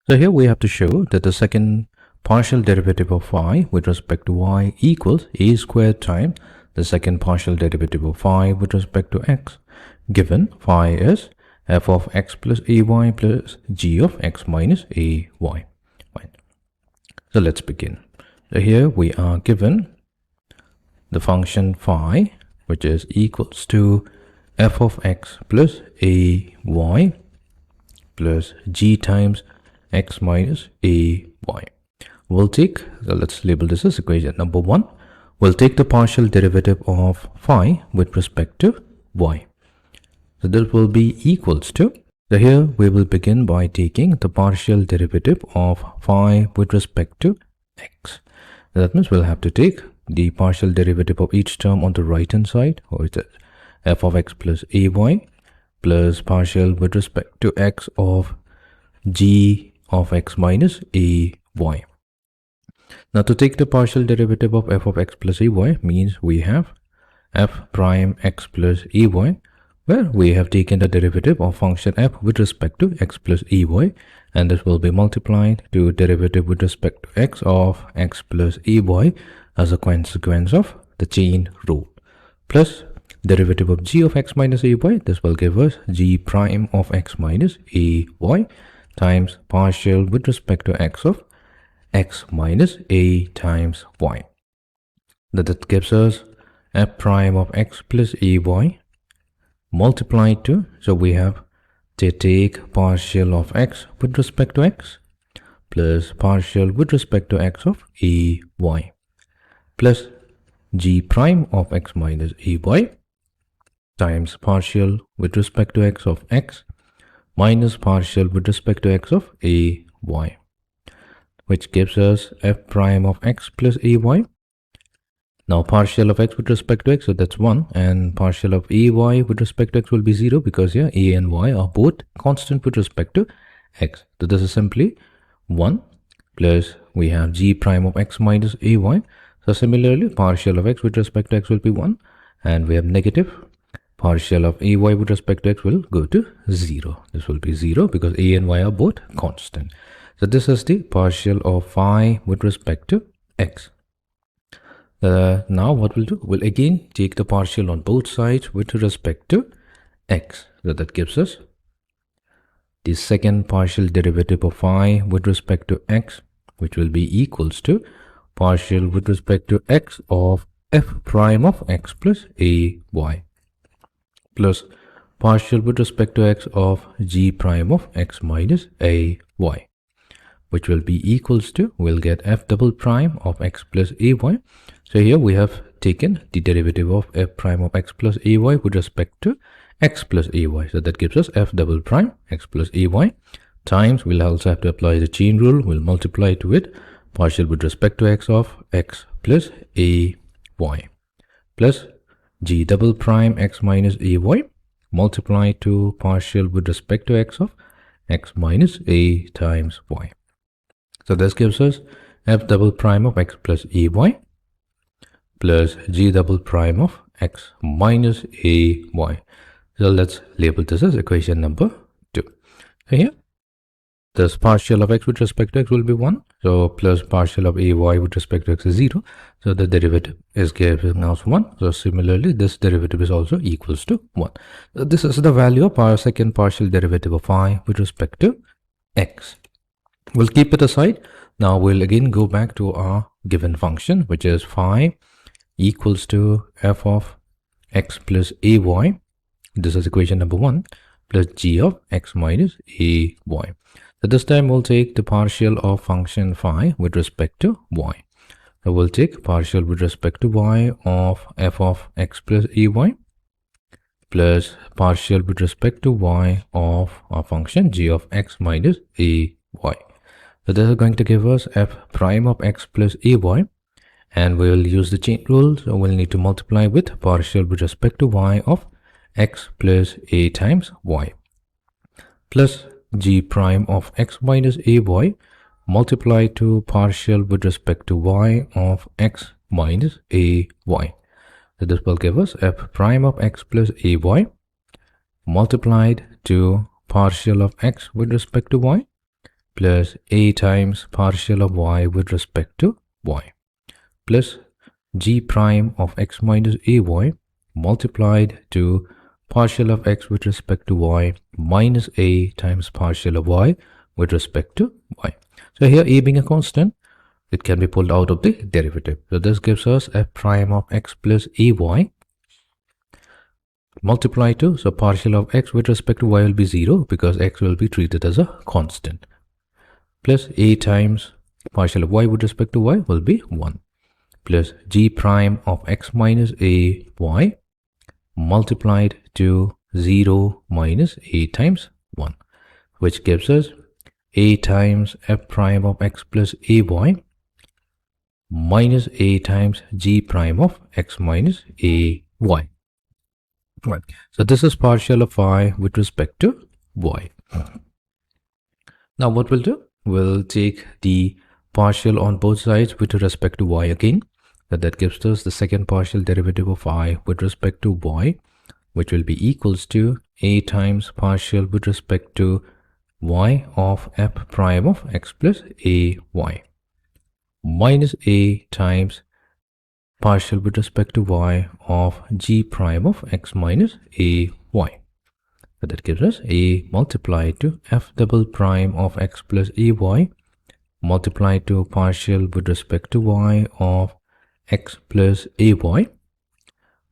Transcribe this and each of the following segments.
So here we have to show that the second partial derivative of phi with respect to y equals a squared times the second partial derivative of phi with respect to x, given phi is f of x plus ay plus g of x minus ay. Right. So let's begin. So here we are given the function phi, which is equals to f of x plus ay plus g times x minus ay. We'll take, so let's label this as equation number 1. We'll take the partial derivative of phi with respect to y. So this will be equals to, so here we will begin by taking the partial derivative of phi with respect to x. So that means we'll have to take the partial derivative of each term on the right hand side, or it is f of x plus ay plus partial with respect to x of g of x minus ay. Now to take the partial derivative of f of x plus ay means we have f prime x plus ay, where we have taken the derivative of function f with respect to x plus ay, and this will be multiplied to derivative with respect to x of x plus ay as a consequence of the chain rule, plus derivative of g of x minus ay. This will give us g prime of x minus ay times partial with respect to x of x minus a times y. That gives us f prime of x plus ay multiplied to, so we have to take partial of x with respect to x plus partial with respect to x of ay plus g prime of x minus ay times partial with respect to x of x minus partial with respect to x of ay, which gives us f prime of x plus ay. Now partial of x with respect to x, so that's 1, and partial of ay with respect to x will be 0 because here a and y are both constant with respect to x. So this is simply 1 plus we have g prime of x minus ay. So similarly, partial of x with respect to x will be 1, and we have negative partial of ay with respect to x will go to 0. This will be 0 because a and y are both constant. So this is the partial of phi with respect to x. Now what we'll do, we'll again take the partial on both sides with respect to x. So that gives us the second partial derivative of phi with respect to x, which will be equals to partial with respect to x of f prime of x plus ay plus partial with respect to x of g prime of x minus ay, which will be equals to, we'll get f double prime of x plus ay. So here we have taken the derivative of f prime of x plus ay with respect to x plus ay. So that gives us f double prime x plus ay times, we'll also have to apply the chain rule, we'll multiply to it partial with respect to x of x plus ay plus g double prime x minus ay multiplied to partial with respect to x of x minus a times y. So this gives us f double prime of x plus ay plus g double prime of x minus ay. So let's label this as equation number 2. So here, this partial of x with respect to x will be 1. So plus partial of ay with respect to x is 0. So the derivative is giving us 1. So similarly, this derivative is also equals to 1. So this is the value of our second partial derivative of phi with respect to x. We'll keep it aside. Now we'll again go back to our given function, which is phi equals to f of x plus ay. This is equation number 1 plus g of x minus ay. So this time we'll take the partial of function phi with respect to y. So we'll take partial with respect to y of f of x plus ay plus partial with respect to y of our function g of x minus ay. So this is going to give us f prime of x plus ay, and we'll use the chain rule. So we'll need to multiply with partial with respect to y of x plus a times y plus g prime of x minus ay multiplied to partial with respect to y of x minus ay. So this will give us f prime of x plus ay multiplied to partial of x with respect to y plus a times partial of y with respect to y plus g prime of x minus ay multiplied to partial of x with respect to y minus a times partial of y with respect to y. So here a being a constant, it can be pulled out of the derivative. So this gives us f prime of x plus ay multiplied to, so partial of x with respect to y will be 0 because x will be treated as a constant, plus a times partial of y with respect to y will be 1 plus g prime of x minus a y multiplied to 0 minus a times 1, which gives us a times f prime of x plus ay minus a times g prime of x minus a y. Right. So this is partial of y with respect to y. Now what we'll do? We'll take the partial on both sides with respect to y again. That gives us the second partial derivative of y with respect to y, which will be equals to a times partial with respect to y of f prime of x plus a y minus a times partial with respect to y of g prime of x minus a y. So that gives us a multiplied to f double prime of x plus a y multiplied to partial with respect to y of x plus a y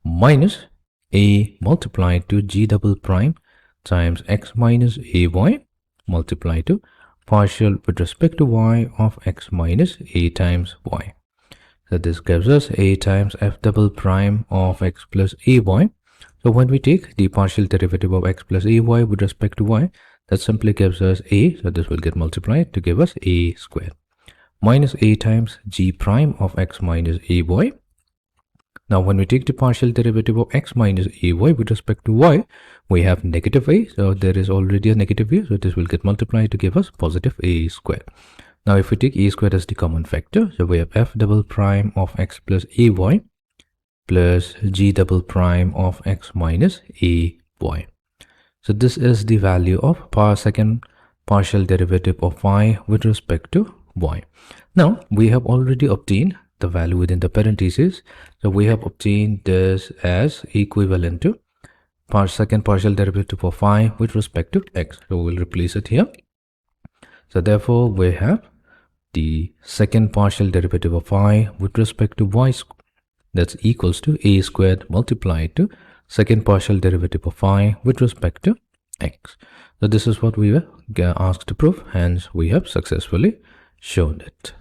minus a multiplied to g double prime times x minus a y multiplied to partial with respect to y of x minus a times y. So this gives us a times f double prime of x plus a y. So when we take the partial derivative of x plus a y with respect to y, that simply gives us a, so this will get multiplied to give us a squared minus a times g prime of x minus a y. Now when we take the partial derivative of x minus a y with respect to y, we have negative a, so there is already a negative a, so this will get multiplied to give us positive a squared. Now if we take a squared as the common factor, so we have f double prime of x plus a y plus g double prime of x minus a y. So this is the value of second partial derivative of y with respect to y. Now we have already obtained the value within the parentheses. So we have obtained this as equivalent to second partial derivative of y with respect to x. So we'll replace it here. So therefore we have the second partial derivative of y with respect to y squared, that's equals to a squared multiplied to second partial derivative of y with respect to x. So this is what we were asked to prove, hence we have successfully shown it.